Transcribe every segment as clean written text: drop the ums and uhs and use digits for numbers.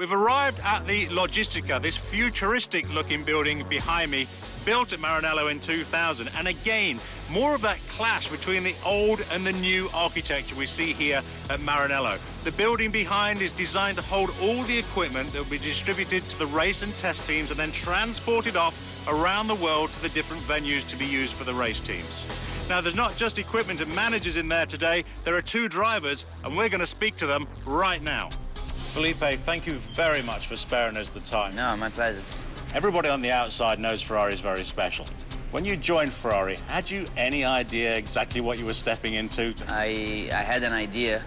We've arrived at the Logistica, this futuristic-looking building behind me, built at Maranello in 2000. And again, more of that clash between the old and the new architecture we see here at Maranello. The building behind is designed to hold all the equipment that will be distributed to the race and test teams and then transported off around the world to the different venues to be used for the race teams. Now, there's not just equipment and managers in there today, there are two drivers, and we're going to speak to them right now. Felipe, thank you very much for sparing us the time. No, my pleasure. Everybody on the outside knows Ferrari is very special. When you joined Ferrari, had you any idea exactly what you were stepping into? I had an idea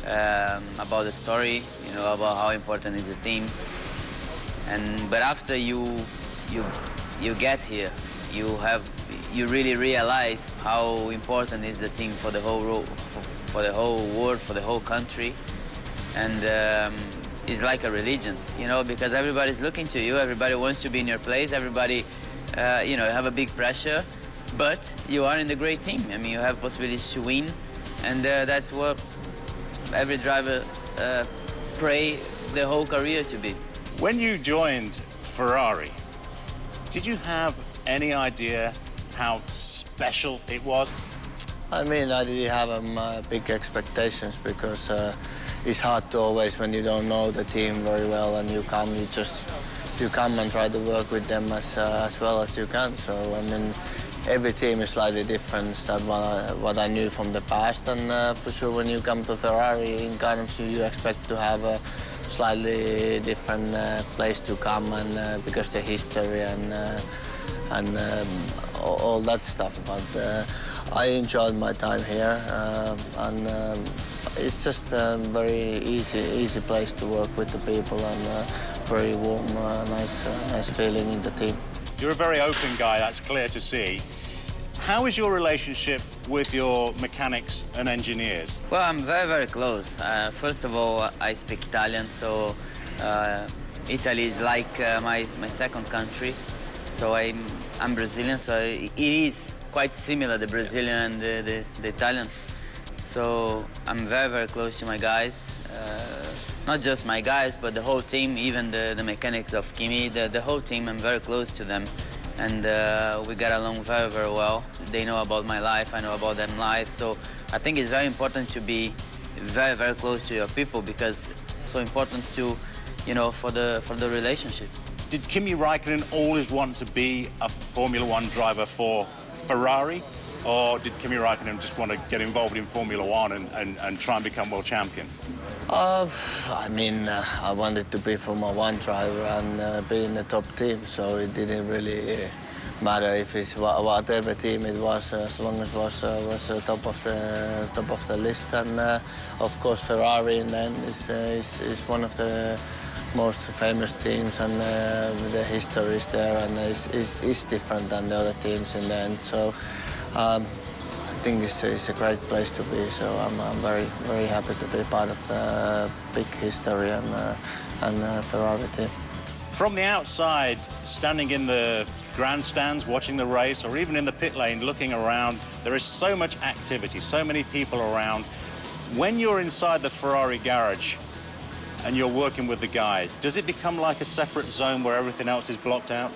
about the story, you know, about how important is the team. But after you get here, you really realize how important is the team for the whole world, for the whole country. And it's like a religion, you know, because everybody's looking to you, everybody wants to be in your place, everybody, you know, you have a big pressure, but you are in the great team. I mean, you have possibilities to win, and that's what every driver pray the whole career to be. When you joined Ferrari, did you have any idea how special it was? I mean, I didn't have big expectations because it's hard to always, when you don't know the team very well and you come and try to work with them as well as you can. So, I mean, every team is slightly different than what I knew from the past. And for sure, when you come to Ferrari in Carnes, you expect to have a slightly different place to come, and because the history and all that stuff. But I enjoyed my time here, and it's just a very easy place to work with the people, and very warm, nice feeling in the team. You're a very open guy, that's clear to see. How is your relationship with your mechanics and engineers? Well, I'm very close. First of all, I speak Italian, so Italy is like my second country. So I'm Brazilian, so it is quite similar, the Brazilian and the Italian. So I'm very close to my guys. Not just my guys, but the whole team, even the mechanics of Kimi, the whole team, I'm very close to them. And we get along very well. They know about my life, I know about their life. So I think it's very important to be very close to your people, because it's so important to, you know, for the relationship. Did Kimi Raikkonen always want to be a Formula One driver for Ferrari? Or did Kimi Raikkonen just want to get involved in Formula One and try and become world champion? I mean, I wanted to be Formula One driver and be in the top team, so it didn't really matter if it's whatever team it was, as long as it was top of the list. And of course, Ferrari in the end is one of the most famous teams, and the history is there, and is different than the other teams in the end. So I think it's a great place to be. So I'm very happy to be part of the big history and Ferrari team. From the outside, standing in the grandstands, watching the race, or even in the pit lane, looking around, there is so much activity, so many people around. When you're inside the Ferrari garage and you're working with the guys, does it become like a separate zone where everything else is blocked out?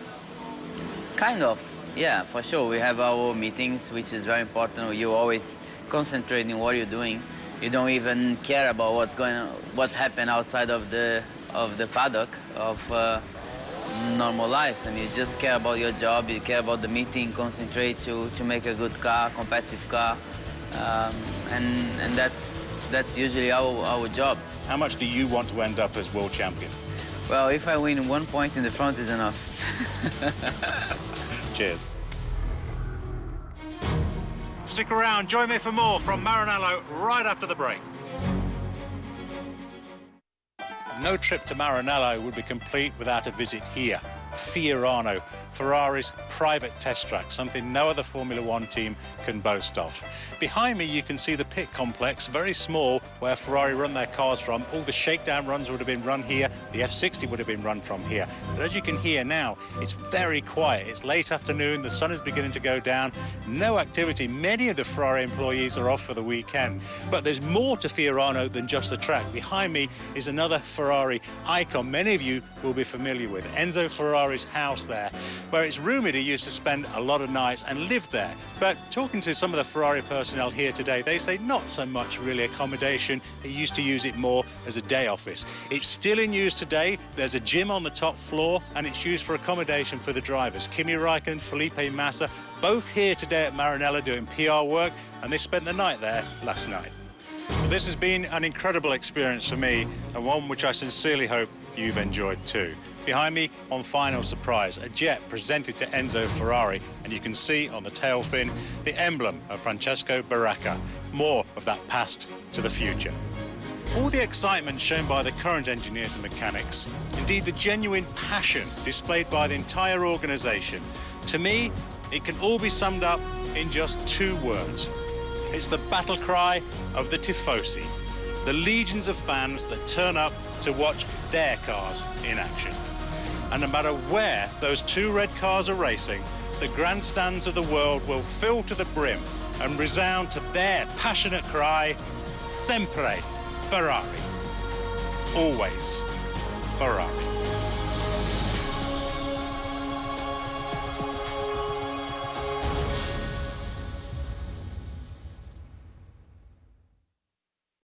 Kind of, yeah, for sure. We have our meetings, which is very important. You always concentrate on what you're doing. You don't even care about what's happening outside of the paddock of normal life, and you just care about your job. You care about the meeting, concentrate to make a good car, competitive car, and that's usually our job. How much do you want to end up as world champion? Well, if I win 1 point in the front is enough. Cheers. Stick around, join me for more from Maranello right after the break. No trip to Maranello would be complete without a visit here Fiorano, Ferrari's private test track, something no other Formula One team can boast of. Behind me you can see the pit complex, very small, where Ferrari run their cars from. All the shakedown runs would have been run here, the F60 would have been run from here. But as you can hear now, it's very quiet. It's late afternoon, the sun is beginning to go down, no activity. Many of the Ferrari employees are off for the weekend. But there's more to Fiorano than just the track. Behind me is another Ferrari icon many of you will be familiar with, Enzo Ferrari's house there, where it's rumoured he used to spend a lot of nights and lived there. But talking to some of the Ferrari personnel here today, they say not so much really accommodation. He used to use it more as a day office. It's still in use today. There's a gym on the top floor and it's used for accommodation for the drivers. Kimi Raikkonen, Felipe, Massa, both here today at Maranello doing PR work, and they spent the night there last night. Well, this has been an incredible experience for me, and one which I sincerely hope you've enjoyed too. Behind me, on final surprise, a jet presented to Enzo Ferrari, and you can see on the tail fin the emblem of Francesco Baracca. More of that past to the future. All the excitement shown by the current engineers and mechanics, indeed the genuine passion displayed by the entire organisation, to me, it can all be summed up in just two words. It's the battle cry of the Tifosi, the legions of fans that turn up to watch their cars in action. And no matter where those two red cars are racing, the grandstands of the world will fill to the brim and resound to their passionate cry, Sempre Ferrari. Always Ferrari.